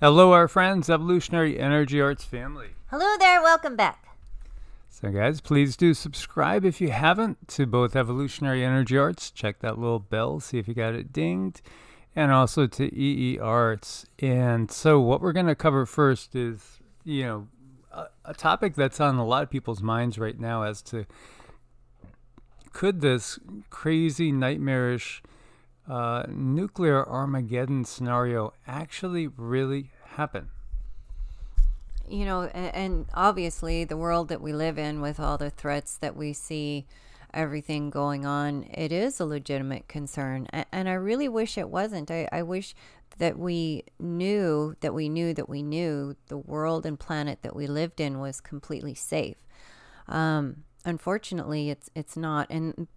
Hello, our friends, Evolutionary Energy Arts family. Hello there, welcome back. So, guys, please do subscribe if you haven't to both Evolutionary Energy Arts. Check that little bell, see if you got it dinged, and also to EEARTS. And so, what we're going to cover first is, a topic that's on a lot of people's minds right now as to could this crazy, nightmarish nuclear Armageddon scenario actually really happen? You know, and obviously the world that we live in with all the threats that we see, everything going on, it is a legitimate concern. And I really wish it wasn't. I wish that we knew the world and planet that we lived in was completely safe. Unfortunately, it's not,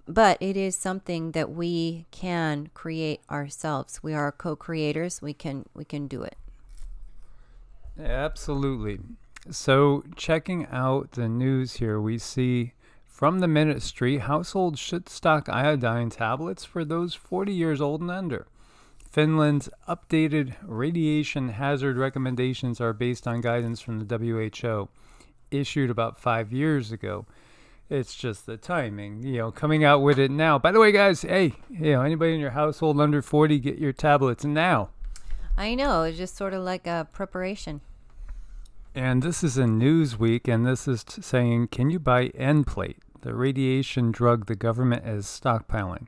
but it is something that we can create ourselves. We are co-creators. We can do it. Absolutely. So, checking out the news here, we see from the Ministry, households should stock iodine tablets for those 40 years old and under. Finland's updated radiation hazard recommendations are based on guidance from the WHO, issued about 5 years ago. It's just the timing, coming out with it now. By the way, guys, hey, anybody in your household under 40, get your tablets now. I know, it's just sort of like a preparation. And this is a Newsweek, and this is saying, can you buy Nplate, the radiation drug the government is stockpiling?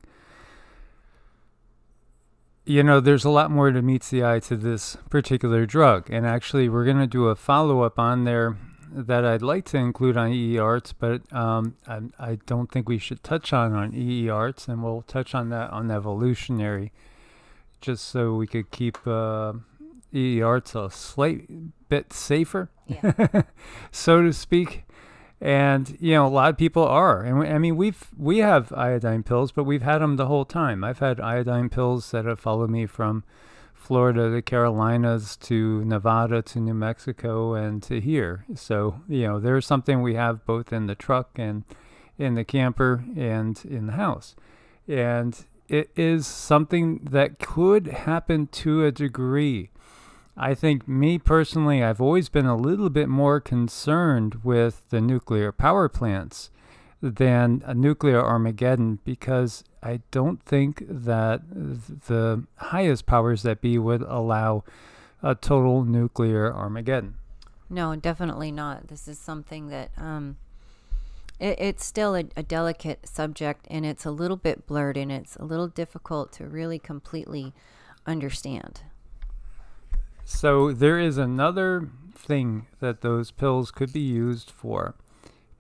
There's a lot more to meets the eye to this particular drug. And actually, we're going to do a follow-up on there that I'd like to include on EEARTS, but I don't think we should touch on EEARTS, and we'll touch on that on Evolutionary, just so we could keep EEARTS a slight bit safer, so to speak. And a lot of people are, and we have iodine pills, but we've had them the whole time. I've had iodine pills that have followed me from Florida, the Carolinas, to Nevada, to New Mexico, and to here. So, there's something we have both in the truck and in the camper and in the house. And it is something that could happen to a degree. I think, me personally, I've always been a little bit more concerned with the nuclear power plants than a nuclear Armageddon, because I don't think that the highest powers that be would allow a total nuclear Armageddon. No, definitely not. This is something that it's still a delicate subject, and it's a little bit blurred, and it's a little difficult to really completely understand. So there is another thing that those pills could be used for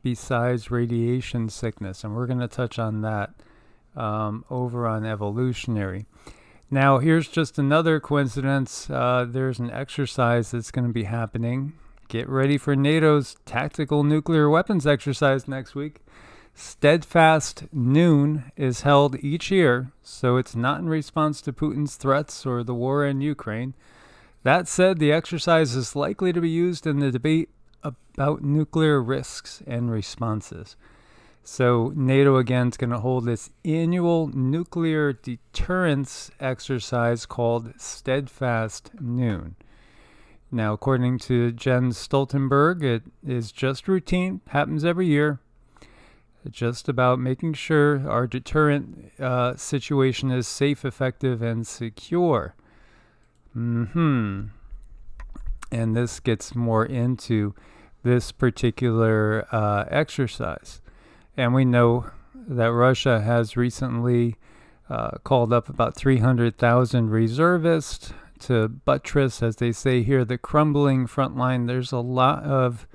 besides radiation sickness, and we're going to touch on that over on Evolutionary. Now, here's just another coincidence. There's an exercise that's going to be happening. Get ready for NATO's tactical nuclear weapons exercise next week. Steadfast Noon is held each year, so it's not in response to Putin's threats or the war in Ukraine. That said, the exercise is likely to be used in the debate about nuclear risks and responses. So NATO again is going to hold this annual nuclear deterrence exercise called Steadfast Noon. Now, according to Jen Stoltenberg, it is just routine, happens every year. Just about making sure our deterrent situation is safe, effective, and secure. And this gets more into this particular exercise. And we know that Russia has recently called up about 300,000 reservists to buttress, as they say here, the crumbling front line. There's a lot of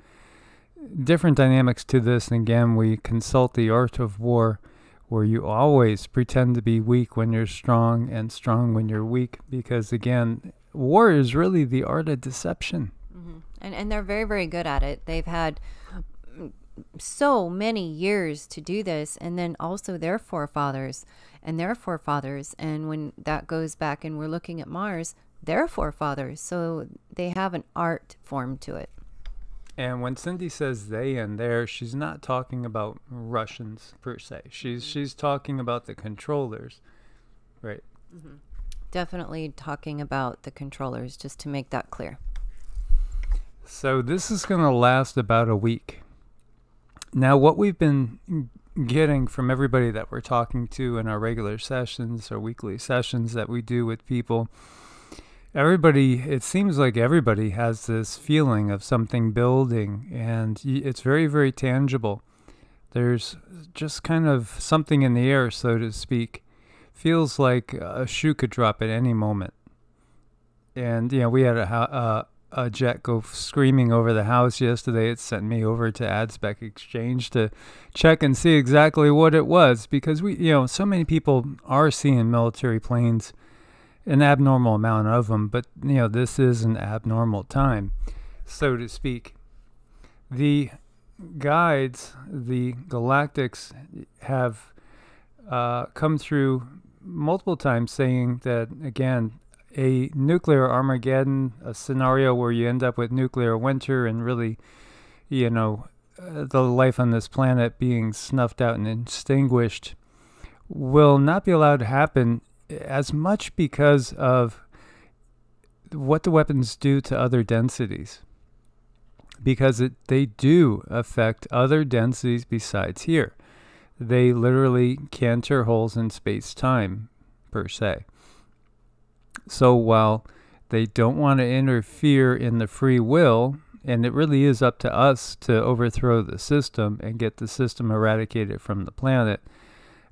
different dynamics to this. And again, we consult the art of war, where you always pretend to be weak when you're strong and strong when you're weak, because again, war is really the art of deception. And they're very, very good at it. They've had so many years to do this, and then also their forefathers and their forefathers, and when that goes back and we're looking at Mars, their forefathers, so they have an art form to it. And when Cindy says they and their, she's not talking about Russians per se. She's talking about the controllers, right? Definitely talking about the controllers, just to make that clear. So this is going to last about a week. Now, what we've been getting from everybody that we're talking to in our regular sessions or weekly sessions that we do with people, it seems like everybody has this feeling of something building, and it's very, very tangible. There's just kind of something in the air, so to speak. Feels like a shoe could drop at any moment. And, we had a jet go screaming over the house yesterday. It sent me over to AdSpec Exchange to check and see exactly what it was, because so many people are seeing military planes, an abnormal amount of them, but this is an abnormal time, so to speak. The guides, the galactics, have come through multiple times saying that, again, a nuclear Armageddon, a scenario where you end up with nuclear winter and really, the life on this planet being snuffed out and extinguished, will not be allowed to happen, as much because of what the weapons do to other densities. Because they do affect other densities besides here. They literally can tear holes in space-time, per se. So while they don't want to interfere in the free will, and it really is up to us to overthrow the system and get the system eradicated from the planet,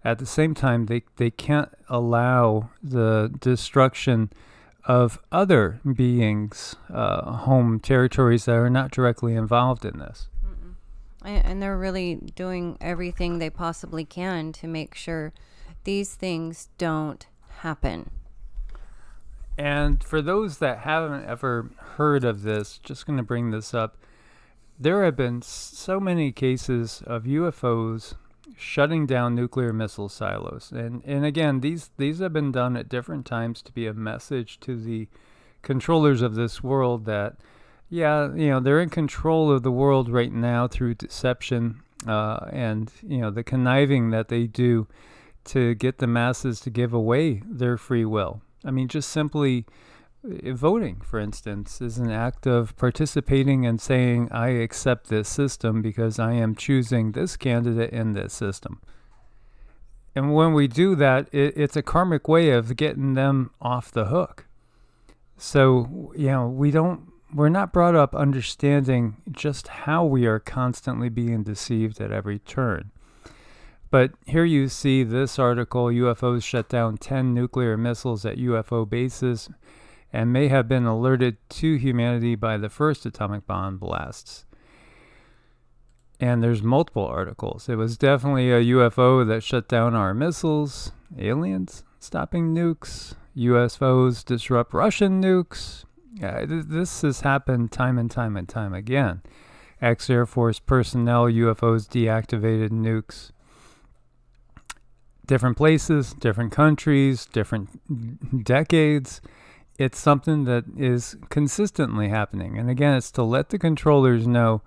at the same time, they can't allow the destruction of other beings' home territories that are not directly involved in this. And they're really doing everything they possibly can to make sure these things don't happen. And for those that haven't ever heard of this, just going to bring this up, there have been so many cases of UFOs shutting down nuclear missile silos. And again, these have been done at different times to be a message to the controllers of this world that, they're in control of the world right now through deception and, the conniving that they do to get the masses to give away their free will. I mean, just simply voting, for instance, is an act of participating and saying, I accept this system because I am choosing this candidate in this system. And when we do that, it's a karmic way of getting them off the hook. So, we're not brought up understanding just how we are constantly being deceived at every turn. But here you see this article, UFOs shut down 10 nuclear missiles at UFO bases and may have been alerted to humanity by the first atomic bomb blasts. And there's multiple articles. It was definitely a UFO that shut down our missiles, aliens stopping nukes, UFOs disrupt Russian nukes. This has happened time and time and time again. Ex-Air Force personnel, UFOs deactivated nukes. Different places, different countries, different decades. It's something that is consistently happening. And again, it's to let the controllers know,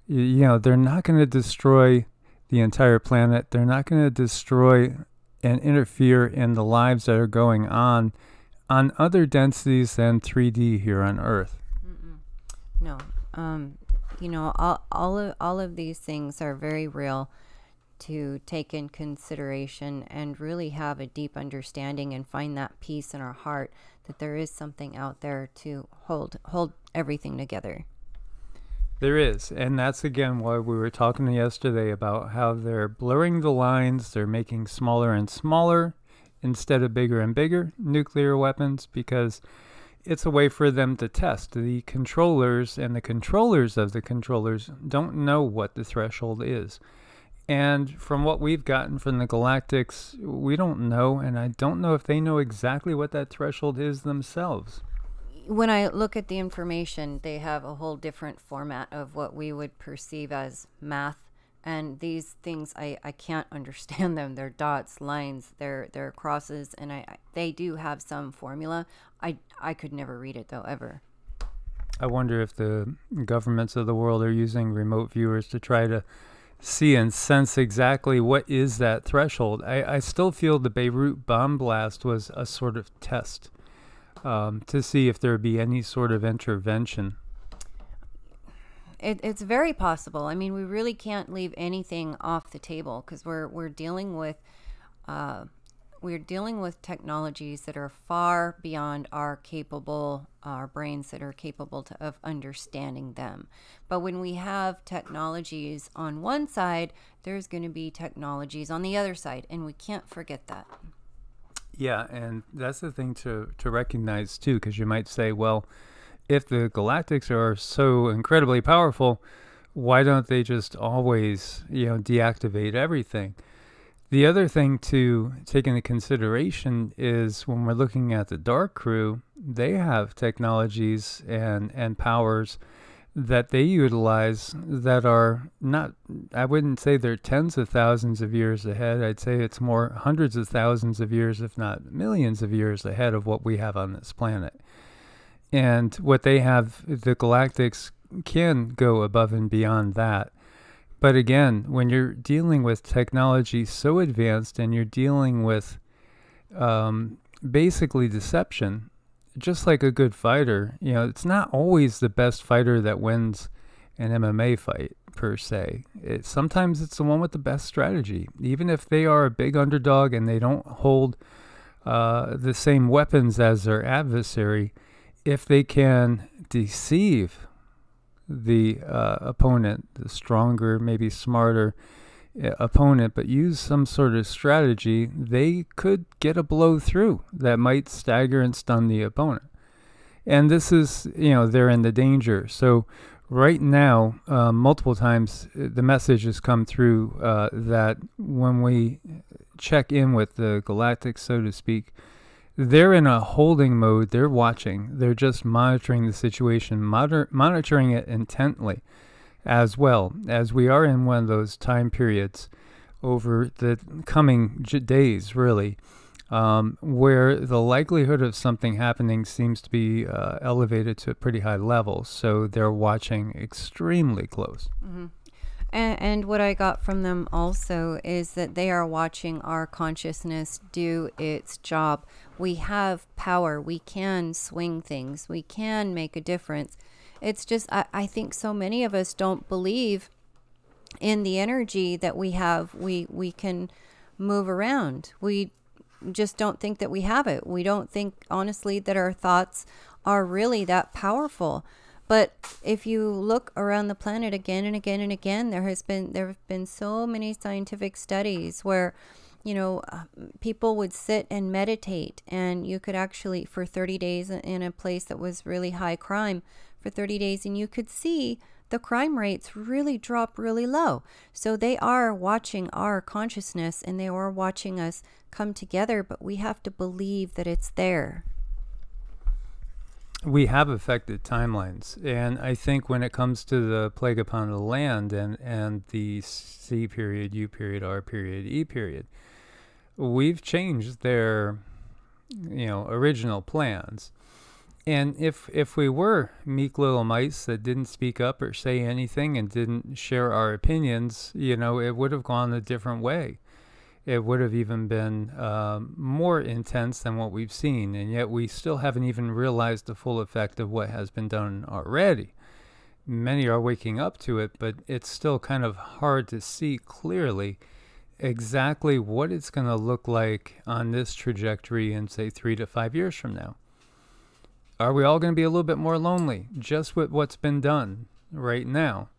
they're not going to destroy the entire planet. They're not going to destroy and interfere in the lives that are going on other densities than 3D here on Earth. No. All of these things are very real to take in consideration and really have a deep understanding and find that peace in our heart that there is something out there to hold everything together. There is, and that's again why we were talking yesterday about how they're blurring the lines, they're making smaller and smaller instead of bigger and bigger nuclear weapons, because it's a way for them to test. The controllers and the controllers of the controllers don't know what the threshold is. And from what we've gotten from the Galactics, we don't know, and I don't know if they know exactly what that threshold is themselves. When I look at the information, they have a whole different format of what we would perceive as math. And these things, I can't understand them. They're dots, lines, they're crosses, and they do have some formula. I could never read it, though, ever. I wonder if the governments of the world are using remote viewers to try to see and sense exactly what is that threshold. I still feel the Beirut bomb blast was a sort of test to see if there would be any sort of intervention. It's very possible. I mean, we really can't leave anything off the table, because we're dealing with technologies that are far beyond our brains that are capable of understanding them. But when we have technologies on one side, there's going to be technologies on the other side, and we can't forget that. Yeah, and that's the thing to recognize too, because you might say, well, if the galactics are so incredibly powerful, why don't they just always, deactivate everything? The other thing to take into consideration is when we're looking at the Dark Crew, they have technologies and powers that they utilize that are not, I wouldn't say they're tens of thousands of years ahead. I'd say it's more hundreds of thousands of years, if not millions of years ahead of what we have on this planet. And what they have, the galactics can go above and beyond that. But again, when you're dealing with technology so advanced and you're dealing with basically deception, just like a good fighter, it's not always the best fighter that wins an MMA fight per se. Sometimes it's the one with the best strategy. Even if they are a big underdog and they don't hold the same weapons as their adversary, if they can deceive the opponent, the stronger, maybe smarter opponent, but use some sort of strategy, they could get a blow through that might stagger and stun the opponent. And this is, they're in the danger. So right now, multiple times, the message has come through that when we check in with the galactics, so to speak, they're in a holding mode. They're watching. They're just monitoring the situation, monitoring it intently, as well as we are in one of those time periods over the coming days, really, where the likelihood of something happening seems to be elevated to a pretty high level. So they're watching extremely close. Mm-hmm. And what I got from them also is that they are watching our consciousness do its job. We have power. We can swing things. We can make a difference. It's just, I think so many of us don't believe in the energy that we have. We can move around. We just don't think that we have it. We don't think, honestly, that our thoughts are really that powerful. But if you look around the planet again and again and again, there have been so many scientific studies where, people would sit and meditate, and you could actually, for 30 days in a place that was really high crime, for 30 days, and you could see the crime rates really drop really low. So they are watching our consciousness, and they are watching us come together, but we have to believe that it's there. We have affected timelines, and I think when it comes to the plague upon the land and the C period, U period, R period, E period, we've changed their original plans. And if we were meek little mice that didn't speak up or say anything and didn't share our opinions, it would have gone a different way. It would have even been more intense than what we've seen, and yet we still haven't even realized the full effect of what has been done already. Many are waking up to it, but it's still kind of hard to see clearly exactly what it's going to look like on this trajectory in, say, 3 to 5 years from now. Are we all going to be a little bit more lonely just with what's been done right now?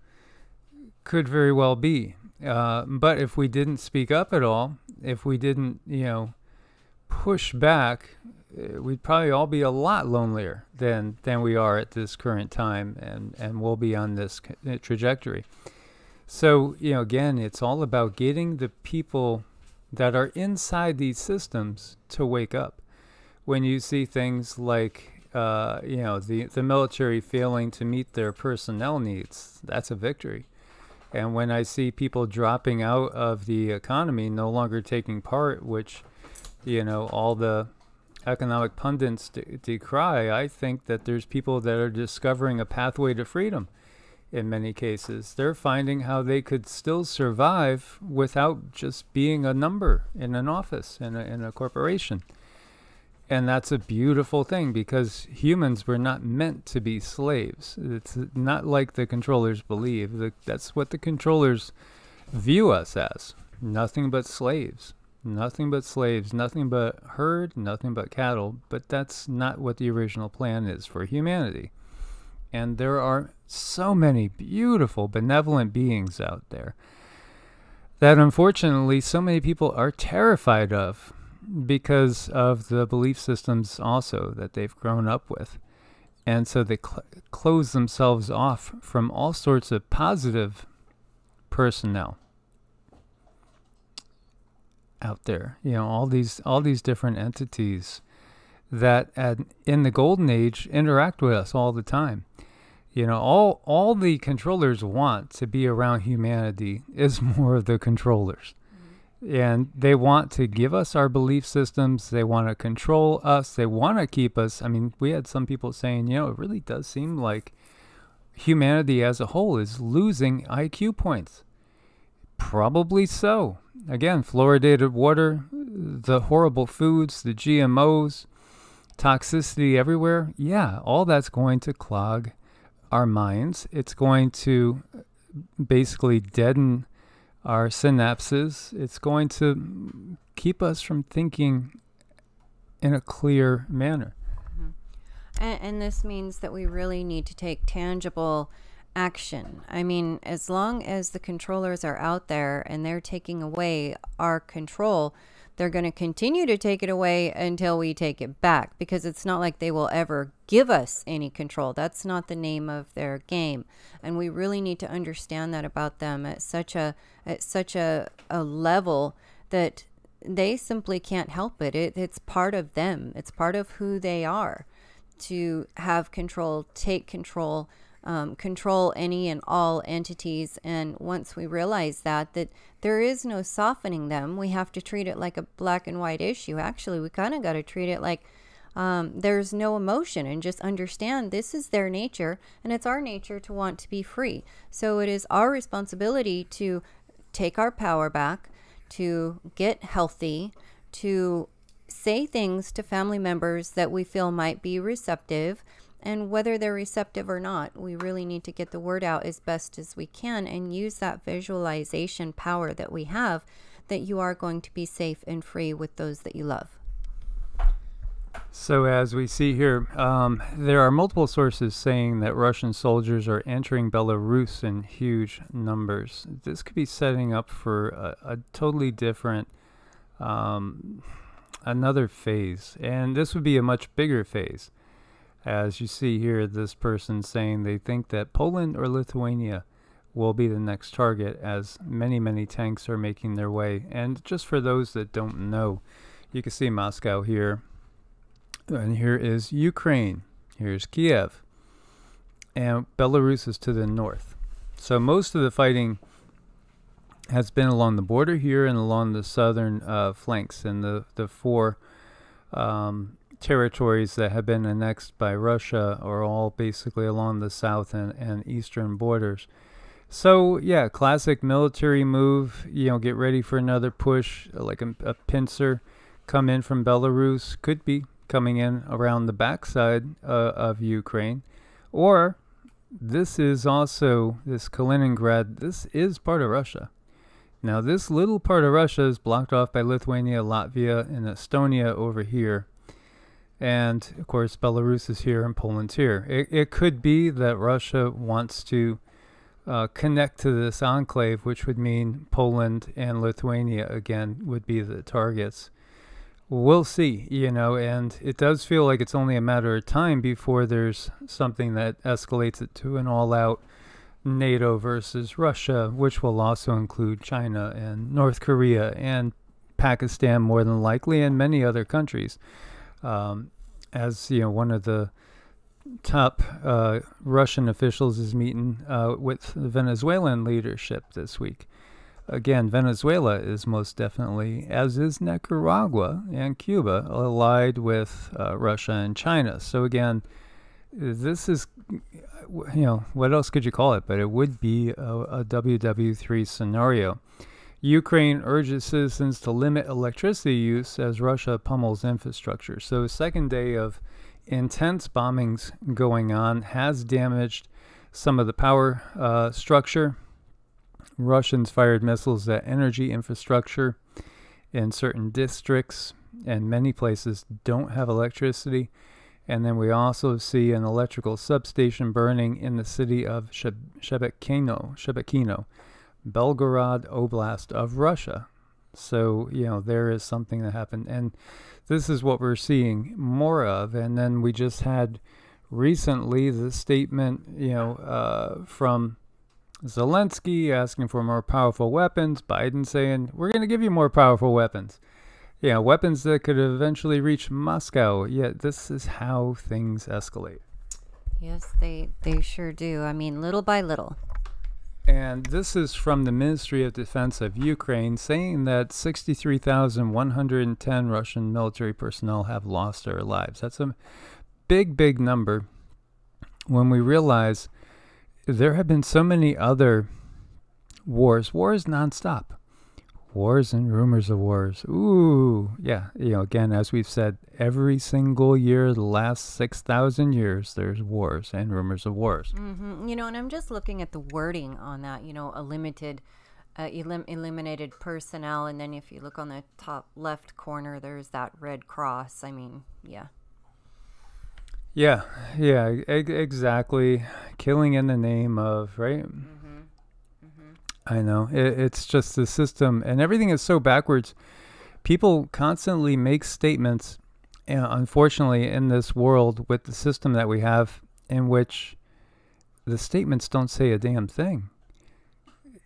Could very well be. But if we didn't speak up at all, if we didn't, push back, we'd probably all be a lot lonelier than we are at this current time, and we'll be on this trajectory. So, again, it's all about getting the people that are inside these systems to wake up. When you see things like, the military failing to meet their personnel needs, that's a victory. And when I see people dropping out of the economy, no longer taking part, which, all the economic pundits decry, I think that there's people that are discovering a pathway to freedom in many cases. They're finding how they could still survive without just being a number in an office, in a corporation. And that's a beautiful thing, because humans were not meant to be slaves. It's not like the controllers believe. That's what the controllers view us as. Nothing but slaves. Nothing but slaves. Nothing but herd. Nothing but cattle. But that's not what the original plan is for humanity. And there are so many beautiful, benevolent beings out there that unfortunately so many people are terrified of, because of the belief systems also that they've grown up with. And so they close themselves off from all sorts of positive personnel out there. You know, all these different entities that in the golden age interact with us all the time. You know, all the controllers want to be around humanity is more of the controllers. And they want to give us our belief systems. They want to control us. They want to keep us. I mean, we had some people saying, you know, it really does seem like humanity as a whole is losing IQ points. Probably so. Again, fluoridated water, the horrible foods, the GMOs, toxicity everywhere. Yeah, all that's going to clog our minds. It's going to basically deaden our synapses. It's going to keep us from thinking in a clear manner. And this means that we really need to take tangible action. I mean, as long as the controllers are out there and they're taking away our control, they're going to continue to take it away until we take it back, because it's not like they will ever give us any control. That's not the name of their game. And we really need to understand that about them at such a level that they simply can't help it. It's part of them. It's part of who they are, to have control, take control, control any and all entities. And once we realize that there is no softening them, we have to treat it like a black and white issue. Actually, we kind of got to treat it like there's no emotion, and just understand this is their nature, and it's our nature to want to be free. So it is our responsibility to take our power back, to get healthy, to say things to family members that we feel might be receptive. And whether they're receptive or not, we really need to get the word out as best as we can and use that visualization power that we have, that you are going to be safe and free with those that you love. So as we see here, there are multiple sources saying that Russian soldiers are entering Belarus in huge numbers. This could be setting up for a totally different, another phase. And this would be a much bigger phase. As you see here, this person saying they think that Poland or Lithuania will be the next target, as many, many tanks are making their way. And just for those that don't know, you can see Moscow here. And here is Ukraine. Here's Kiev. And Belarus is to the north. So most of the fighting has been along the border here and along the southern flanks, and the four territories that have been annexed by Russia are all basically along the south and eastern borders. So yeah, classic military move. You know, get ready for another push, like a pincer come in from Belarus. Could be coming in around the backside of Ukraine. Or this is also, this Kaliningrad, this is part of Russia. Now this little part of Russia is blocked off by Lithuania, Latvia, and Estonia over here. And of course Belarus is here and Poland's here. It could be that Russia wants to connect to this enclave, which would mean Poland and Lithuania again would be the targets. We'll see, you know, and it does feel like it's only a matter of time before there's something that escalates it to an all-out NATO versus Russia, which will also include China and North Korea and Pakistan more than likely, and many other countries. As you know, one of the top Russian officials is meeting with the Venezuelan leadership this week. Again, Venezuela is most definitely, as is Nicaragua and Cuba, allied with Russia and China. So again, this is, you know, what else could you call it? But it would be a WW3 scenario. Ukraine urges citizens to limit electricity use as Russia pummels infrastructure. So, second day of intense bombings going on has damaged some of the power structure. Russians fired missiles at energy infrastructure in certain districts, and many places don't have electricity. And then we also see an electrical substation burning in the city of Shebekino, Belgorod Oblast of Russia. So, there is something that happened. And this is what we're seeing more of. And then we just had recently the statement, from Zelensky asking for more powerful weapons. Biden saying, we're going to give you more powerful weapons. Weapons that could eventually reach Moscow. Yet this is how things escalate. Yes, they sure do. I mean, little by little. And this is from the Ministry of Defense of Ukraine, saying that 63,110 Russian military personnel have lost their lives. That's a big, big number when we realize there have been so many other wars nonstop. Wars and rumors of wars. Ooh, yeah. Again, as we've said, every single year, the last 6,000 years, there's wars and rumors of wars. Mm-hmm. And I'm just looking at the wording on that, a limited, eliminated personnel. And then if you look on the top left corner, there's that red cross. I mean, yeah. Yeah, exactly. Killing in the name of, right? I know. It's just the system, and everything is so backwards. People constantly make statements, unfortunately, in this world with the system that we have, in which the statements don't say a damn thing.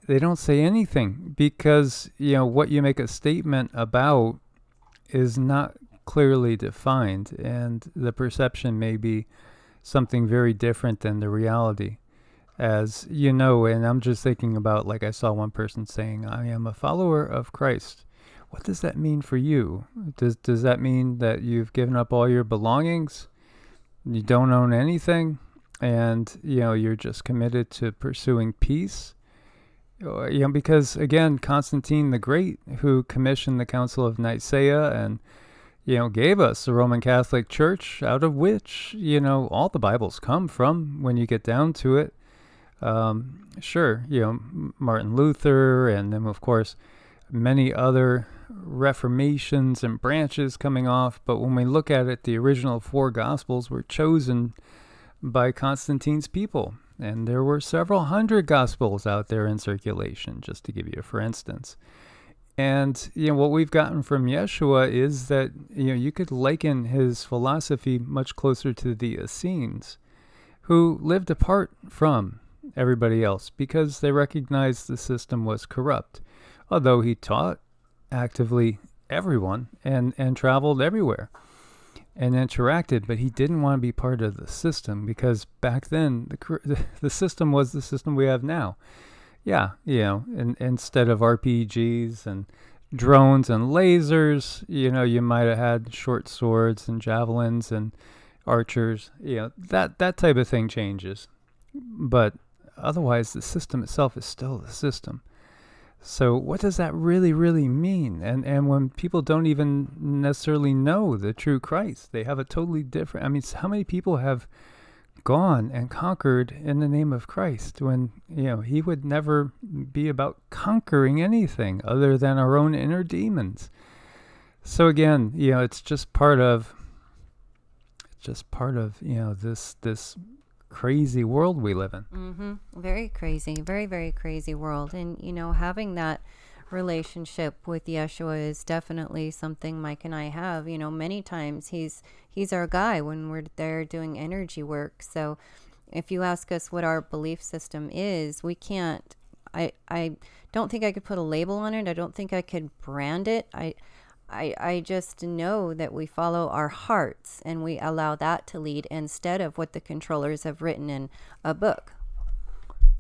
They don't say anything because, what you make a statement about is not clearly defined, and the perception may be something very different than the reality. As and I'm just thinking about, like I saw one person saying, I am a follower of Christ. What does that mean for you? Does that mean that you've given up all your belongings? You don't own anything? And, you're just committed to pursuing peace? Because, again, Constantine the Great, who commissioned the Council of Nicaea and, gave us the Roman Catholic Church, out of which, all the Bibles come from when you get down to it. Sure, Martin Luther, and then, of course, many other reformations and branches coming off. But when we look at it, the original 4 Gospels were chosen by Constantine's people. And there were several hundred Gospels out there in circulation, just to give you a for instance. And, what we've gotten from Yeshua is that, you could liken his philosophy much closer to the Essenes, who lived apart from everybody else because they recognized the system was corrupt, although he taught actively everyone and traveled everywhere and interacted, but he didn't want to be part of the system because back then the system was the system we have now. Yeah, instead of RPGs and drones and lasers, you might have had short swords and javelins and archers. That type of thing changes, but otherwise, the system itself is still the system. So what does that really, really mean? And when people don't even necessarily know the true Christ, they have a totally different... I mean, how many people have gone and conquered in the name of Christ when, he would never be about conquering anything other than our own inner demons? So again, it's just part of this crazy world we live in. Mm-hmm. Very crazy, very, very crazy world. And, having that relationship with Yeshua is definitely something Mike and I have. Many times he's our guy when we're there doing energy work. So if you ask us what our belief system is, we can't, I don't think I could put a label on it. I don't think I could brand it. I just know that we follow our hearts and we allow that to lead instead of what the controllers have written in a book.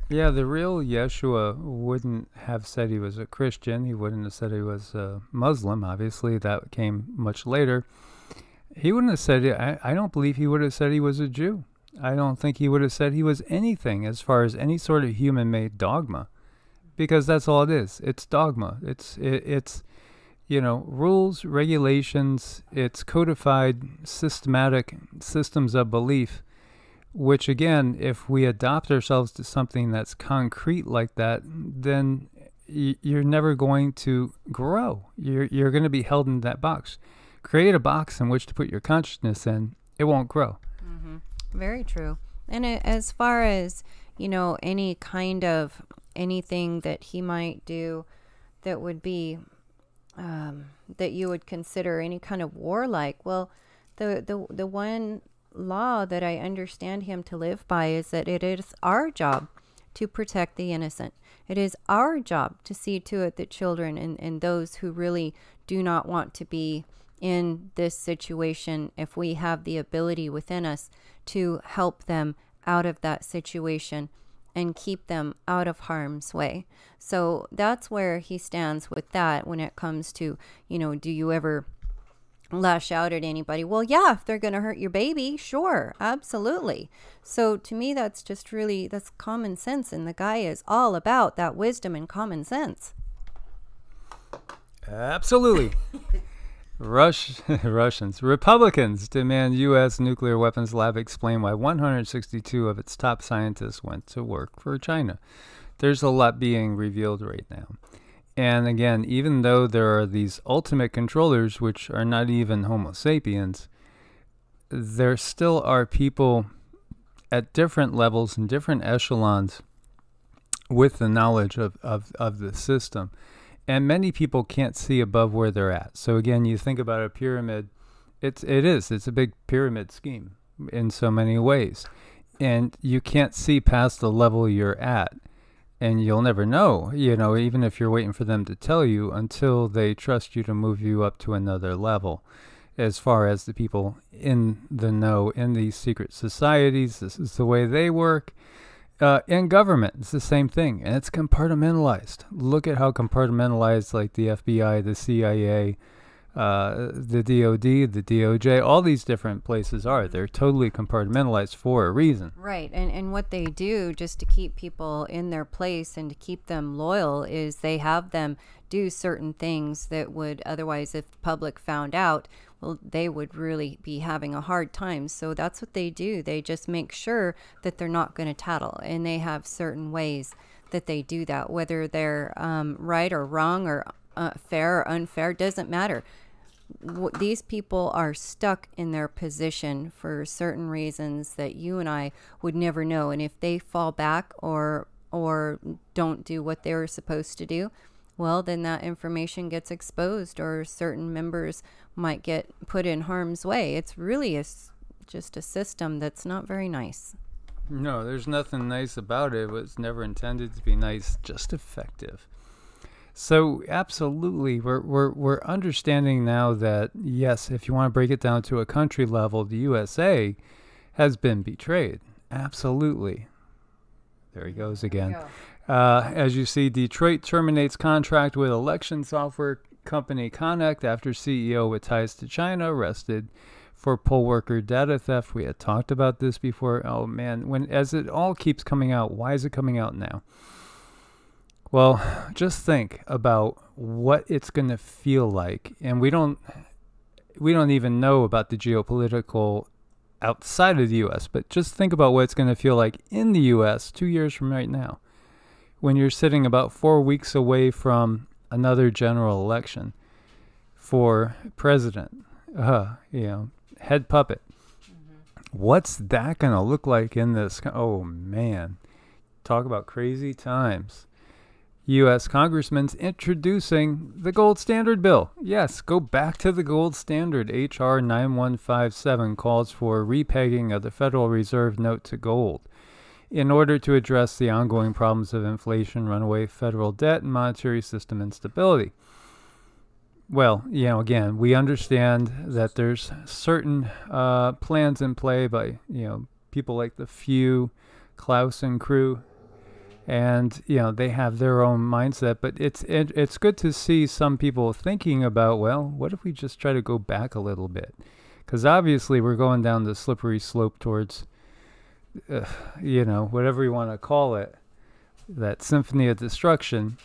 Yeah, the real Yeshua wouldn't have said he was a Christian. He wouldn't have said he was a Muslim. Obviously, that came much later. He wouldn't have said it. I don't believe he would have said he was a Jew. I don't think he would have said he was anything as far as any sort of human-made dogma. because that's all it is. It's dogma. It's rules, regulations. It's codified, systematic systems of belief, which again, if we adopt ourselves to something that's concrete like that, then you're never going to grow. You're going to be held in that box. Create a box in which to put your consciousness in. It won't grow. Mm-hmm. Very true. And as far as, any kind of anything that he might do that would be, that you would consider any kind of warlike, well, the one law that I understand him to live by is that it is our job to protect the innocent. It is our job to see to it that children and those who really do not want to be in this situation, if we have the ability within us to help them out of that situation and keep them out of harm's way. So that's where he stands with that when it comes to, do you ever lash out at anybody? Well, yeah, if they're going to hurt your baby, sure, absolutely. So to me, that's common sense. And the guy is all about that wisdom and common Absolutely. Republicans demand U.S. nuclear weapons lab explain why 162 of its top scientists went to work for China. There's a lot being revealed right now. And again, even though there are these ultimate controllers, which are not even Homo sapiens, there still are people at different levels and different echelons with the knowledge of the system. And many people can't see above where they're at. So again, you think about a pyramid, it's a big pyramid scheme in so many ways. And you can't see past the level you're at. And you'll never know, even if you're waiting for them to tell you, until they trust you to move you up to another level. As far as the people in the know in these secret societies, this is the way they work. In government, it's the same thing, and it's compartmentalized. Look at how compartmentalized, like the FBI, the CIA, the DOD, the DOJ, all these different places are. They're totally compartmentalized for a reason. Right, and what they do just to keep people in their place and to keep them loyal is they have them do certain things that would otherwise, if the public found out, well, they would really be having a hard time. So that's what they do. They just make sure that they're not going to tattle, and they have certain ways that they do that, whether they're right or wrong or fair or unfair, doesn't matter. These people are stuck in their position for certain reasons that you and I would never know. And if they fall back or don't do what they were supposed to do, well, then that information gets exposed, or certain members might get put in harm's way. It's really just a system that's not very nice. No, there's nothing nice about it. It was never intended to be nice, just effective. So absolutely, we're understanding now that, yes, if you want to break it down to a country level, the USA has been betrayed. Absolutely. There he goes again. As you see, Detroit terminates contract with election software company Connect after CEO with ties to China arrested for poll worker data theft. We had talked about this before. Oh man, as it all keeps coming out, why is it coming out now? Well, just think about what it's going to feel like, and we don't even know about the geopolitical outside of the U.S., but just think about what it's going to feel like in the U.S. 2 years from right now, when you're sitting about 4 weeks away from another general election for president, head puppet. Mm-hmm. What's that going to look like in this? Oh, man. Talk about crazy times. U.S. congressmen's introducing the gold standard bill. Yes, go back to the gold standard. H.R. 9157 calls for repegging of the Federal Reserve note to gold in order to address the ongoing problems of inflation, runaway federal debt, and monetary system instability. Well, again, we understand that there's certain plans in play by, people like the Few, Klaus and crew, and, they have their own mindset. But it's good to see some people thinking about, well, what if we just try to go back a little bit? Because obviously we're going down the slippery slope towards, whatever you want to call it. that symphony of destruction.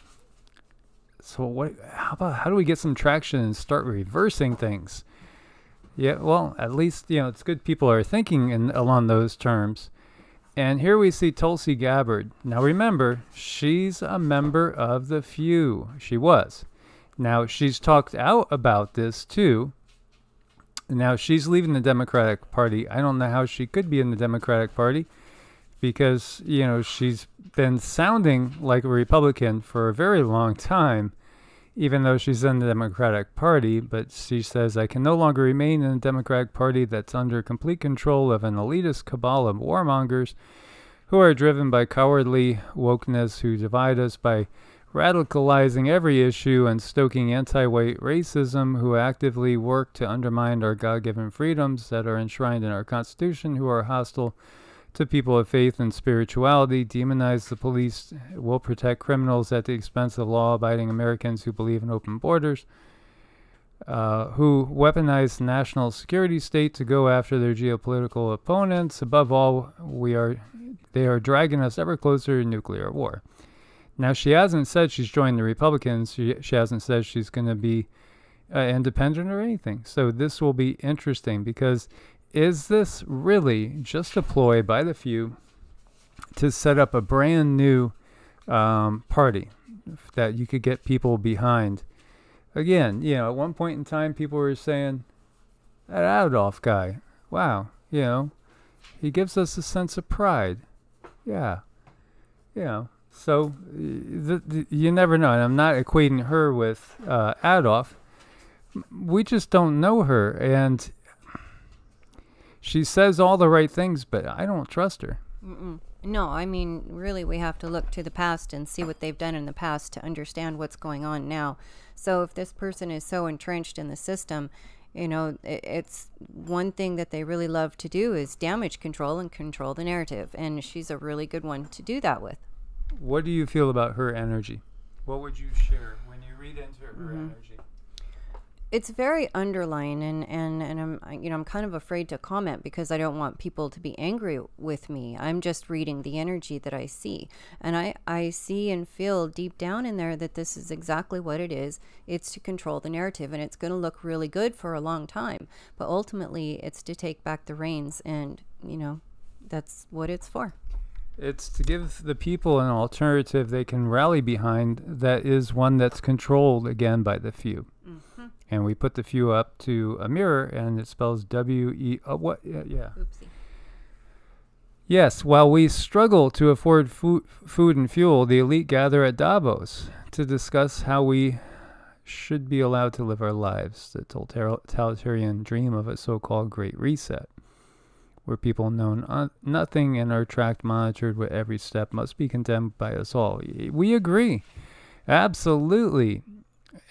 So how do we get some traction and start reversing things? Yeah, well, at least, it's good people are thinking along those terms. And here we see Tulsi Gabbard. Now remember, she's a member of the few. She was. Now she's talked out about this too. Now she's leaving the Democratic Party. I don't know how she could be in the Democratic Party because, she's been sounding like a Republican for a very long time, even though she's in the Democratic Party. But she says, I can no longer remain in the Democratic Party that's under complete control of an elitist cabal of warmongers who are driven by cowardly wokeness, who divide us by radicalizing every issue and stoking anti-white racism, who actively work to undermine our God-given freedoms that are enshrined in our Constitution, who are hostile to people of faith and spirituality, demonize the police, will protect criminals at the expense of law-abiding Americans who believe in open borders, who weaponize the national security state to go after their geopolitical opponents. Above all, they are dragging us ever closer to nuclear war. Now, she hasn't said she's joined the Republicans. She hasn't said she's going to be independent or anything. So this will be interesting because is this really just a ploy by the few to set up a brand new party that you could get people behind? Again, at one point in time, people were saying, that Adolf guy, wow, he gives us a sense of pride. Yeah. So you never know. And I'm not equating her with Adolf. We just don't know her. And she says all the right things, but I don't trust her. No, I mean, really, we have to look to the past and see what they've done in the past to understand what's going on now. So if this person is so entrenched in the system, it's one thing that they really love to do is damage control and control the narrative. And she's a really good one to do that with. What do you feel about her energy? What would you share when you read into her energy? It's very underlying, and I'm kind of afraid to comment because I don't want people to be angry with me. I'm just reading the energy that I see, and I see and feel deep down in there that this is exactly what it is. It's to control the narrative, and it's going to look really good for a long time, but ultimately it's to take back the reins, and that's what it's for. It's to give the people an alternative they can rally behind that is one that's controlled, again, by the few. And we put the few up to a mirror, and it spells W-E... what? Yeah. Oopsie. Yes, while we struggle to afford food and fuel, the elite gather at Davos to discuss how we should be allowed to live our lives. The totalitarian dream of a so-called Great Reset, where people know nothing and are tracked, monitored with every step, must be condemned by us all. We agree. Absolutely.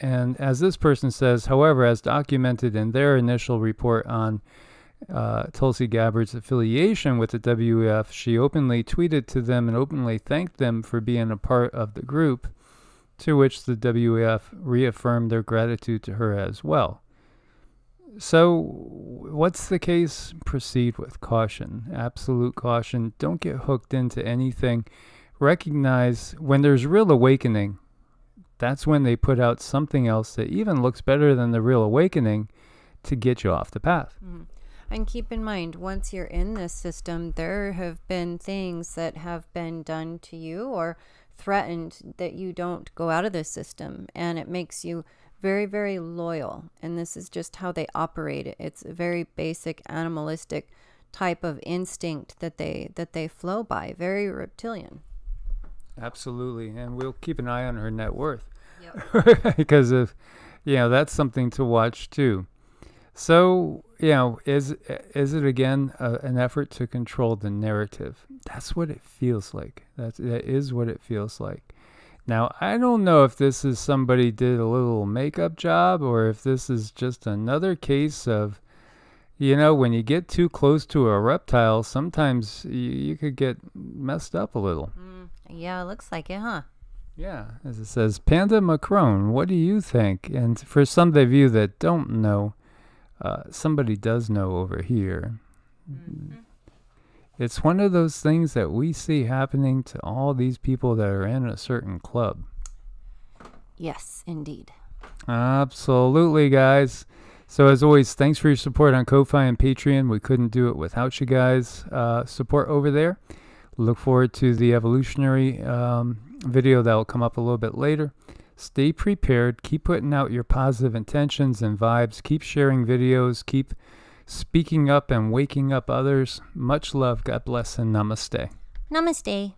And as this person says, however, as documented in their initial report on Tulsi Gabbard's affiliation with the WEF, she openly tweeted to them and openly thanked them for being a part of the group, to which the WEF reaffirmed their gratitude to her as well. So what's the case? Proceed with caution, absolute caution. Don't get hooked into anything. Recognize when there's real awakening, that's when they put out something else that even looks better than the real awakening to get you off the path. And keep in mind, once you're in this system, there have been things that have been done to you or threatened that you don't go out of this system. And it makes you very, very loyal. And this is just how they operate. It's a very basic animalistic type of instinct that they flow by. Very reptilian. Absolutely. And we'll keep an eye on her net worth. Yep. Because of, that's something to watch too. So, is it again an effort to control the narrative? That's what it feels like. That is what it feels like. Now, I don't know if this is somebody did a little makeup job or if this is just another case of, when you get too close to a reptile, sometimes you could get messed up a little. Yeah, it looks like it, huh? Yeah, as it says, Panda Macron, what do you think? And for some of you that don't know, somebody does know over here. It's one of those things that we see happening to all these people that are in a certain club. Yes, indeed. Absolutely, guys. So as always, thanks for your support on Ko-Fi and Patreon. We couldn't do it without you guys' support over there. Look forward to the Evolutionary video that will come up a little bit later. Stay prepared. Keep putting out your positive intentions and vibes. Keep sharing videos. Keep speaking up and waking up others. Much love. God bless and namaste. Namaste.